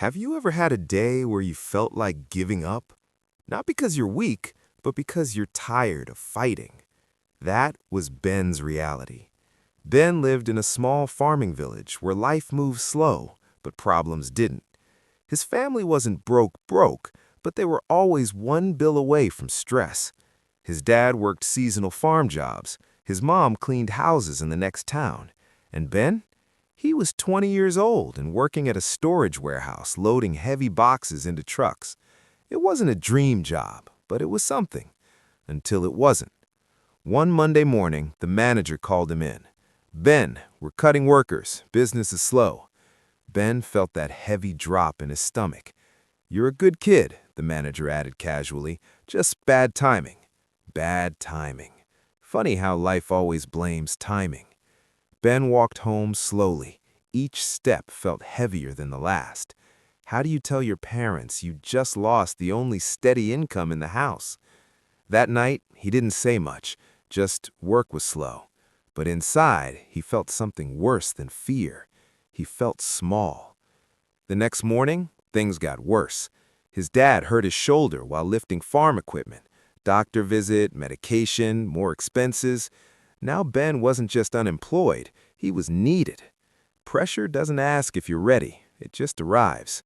Have you ever had a day where you felt like giving up? Not because you're weak, but because you're tired of fighting. That was Ben's reality. Ben lived in a small farming village where life moved slow, but problems didn't. His family wasn't broke, but they were always one bill away from stress. His dad worked seasonal farm jobs. His mom cleaned houses in the next town. And Ben? He was 20 years old and working at a storage warehouse loading heavy boxes into trucks. It wasn't a dream job, but it was something. Until it wasn't. One Monday morning, the manager called him in. "Ben, we're cutting workers. Business is slow." Ben felt that heavy drop in his stomach. "You're a good kid," the manager added casually. "Just bad timing." Bad timing. Funny how life always blames timing. Ben walked home slowly. Each step felt heavier than the last. How do you tell your parents you just lost the only steady income in the house? That night, he didn't say much, just work was slow. But inside, he felt something worse than fear. He felt small. The next morning, things got worse. His dad hurt his shoulder while lifting farm equipment. Doctor visit, medication, more expenses. Now Ben wasn't just unemployed, he was needed. Pressure doesn't ask if you're ready, it just arrives.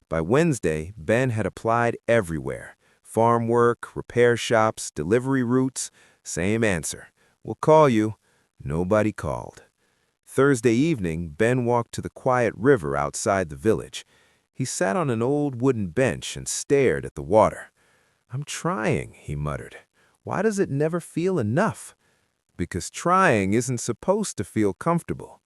By Wednesday, Ben had applied everywhere. Farm work, repair shops, delivery routes, same answer. "We'll call you." Nobody called. Thursday evening, Ben walked to the quiet river outside the village. He sat on an old wooden bench and stared at the water. "I'm trying," he muttered. "Why does it never feel enough?" Because trying isn't supposed to feel comfortable.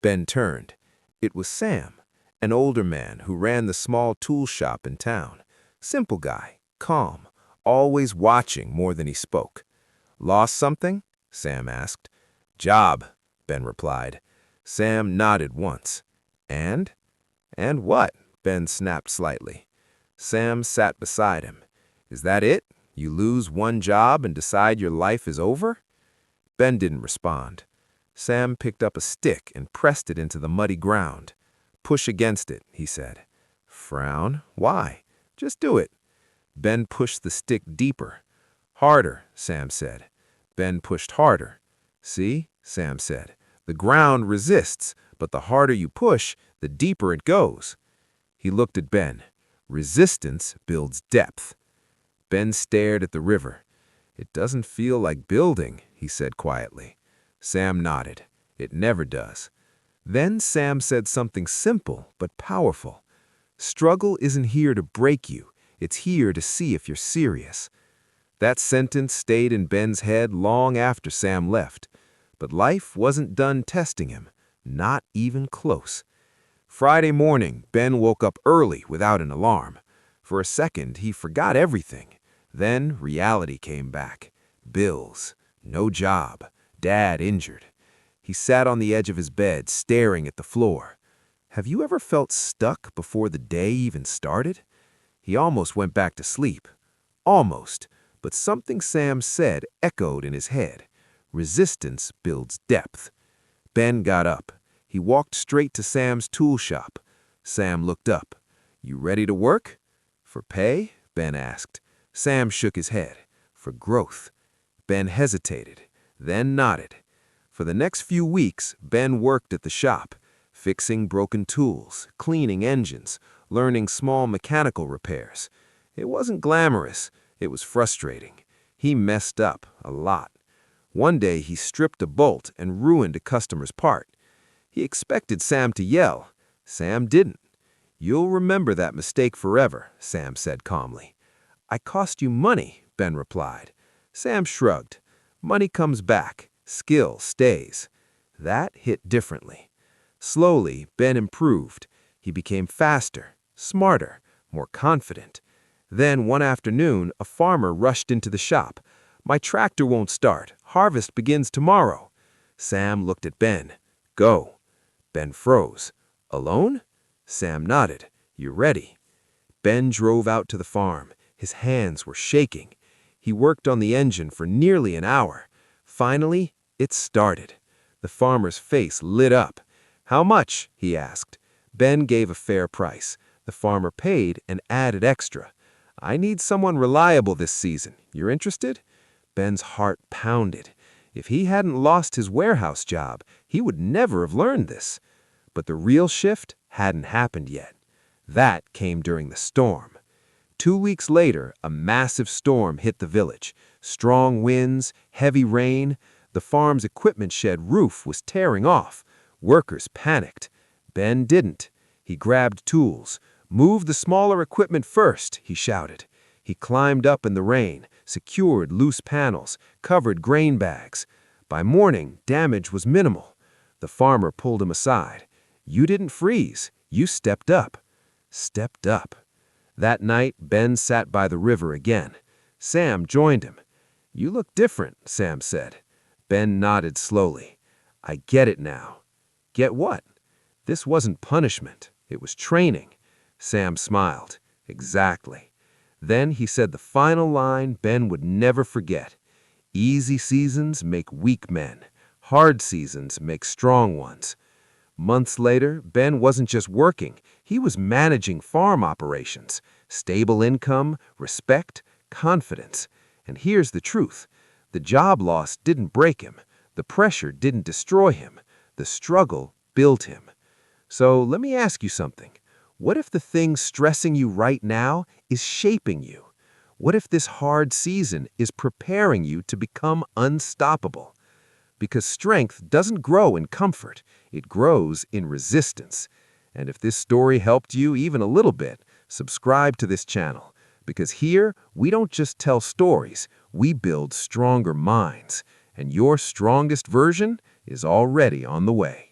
Ben turned. It was Sam, an older man who ran the small tool shop in town. Simple guy, calm, always watching more than he spoke. "Lost something?" Sam asked. "Job," Ben replied. Sam nodded once. "And?" "And what?" Ben snapped slightly. Sam sat beside him. "Is that it? You lose one job and decide your life is over?" Ben didn't respond. Sam picked up a stick and pressed it into the muddy ground. "Push against it," he said. "Frown? Why? Just do it." Ben pushed the stick deeper. "Harder," Sam said. Ben pushed harder. "See?" Sam said. "The ground resists, but the harder you push, the deeper it goes." He looked at Ben. "Resistance builds depth." Ben stared at the river. "It doesn't feel like building," he said quietly. Sam nodded. "It never does." Then Sam said something simple but powerful. "Struggle isn't here to break you. It's here to see if you're serious." That sentence stayed in Ben's head long after Sam left. But life wasn't done testing him. Not even close. Friday morning, Ben woke up early without an alarm. For a second, he forgot everything. Then reality came back. Bills. No job. Dad injured. He sat on the edge of his bed, staring at the floor. Have you ever felt stuck before the day even started? He almost went back to sleep. Almost. But something Sam said echoed in his head. Resistance builds depth. Ben got up. He walked straight to Sam's tool shop. Sam looked up. "You ready to work?" "For pay?" Ben asked. Sam shook his head. "For growth." Ben hesitated, then nodded. For the next few weeks, Ben worked at the shop, fixing broken tools, cleaning engines, learning small mechanical repairs. It wasn't glamorous. It was frustrating. He messed up a lot. One day he stripped a bolt and ruined a customer's part. He expected Sam to yell. Sam didn't. "You'll remember that mistake forever," Sam said calmly. "I cost you money," Ben replied. Sam shrugged. "Money comes back. Skill stays." That hit differently. Slowly, Ben improved. He became faster, smarter, more confident. Then one afternoon, a farmer rushed into the shop. "My tractor won't start. Harvest begins tomorrow." Sam looked at Ben. "Go." Ben froze. "Alone?" Sam nodded. "You ready?" Ben drove out to the farm. His hands were shaking. He worked on the engine for nearly an hour. Finally, it started. The farmer's face lit up. "How much?" he asked. Ben gave a fair price. The farmer paid and added extra. "I need someone reliable this season. You're interested?" Ben's heart pounded. If he hadn't lost his warehouse job, he would never have learned this. But the real shift hadn't happened yet. That came during the storm. 2 weeks later, a massive storm hit the village. Strong winds, heavy rain. The farm's equipment shed roof was tearing off. Workers panicked. Ben didn't. He grabbed tools. "Move the smaller equipment first," he shouted. He climbed up in the rain, secured loose panels, covered grain bags. By morning, damage was minimal. The farmer pulled him aside. "You didn't freeze. You stepped up." Stepped up. That night, Ben sat by the river again. Sam joined him. "You look different," Sam said. Ben nodded slowly. "I get it now." "Get what?" "This wasn't punishment. It was training." Sam smiled. "Exactly." Then he said the final line Ben would never forget. "Easy seasons make weak men. Hard seasons make strong ones." Months later, Ben wasn't just working. He was managing farm operations. Stable income, respect, confidence. And here's the truth. The job loss didn't break him. The pressure didn't destroy him. The struggle built him. So let me ask you something. What if the thing stressing you right now is shaping you? What if this hard season is preparing you to become unstoppable? Because strength doesn't grow in comfort, it grows in resistance. And if this story helped you even a little bit, subscribe to this channel. Because here, we don't just tell stories, we build stronger minds. And your strongest version is already on the way.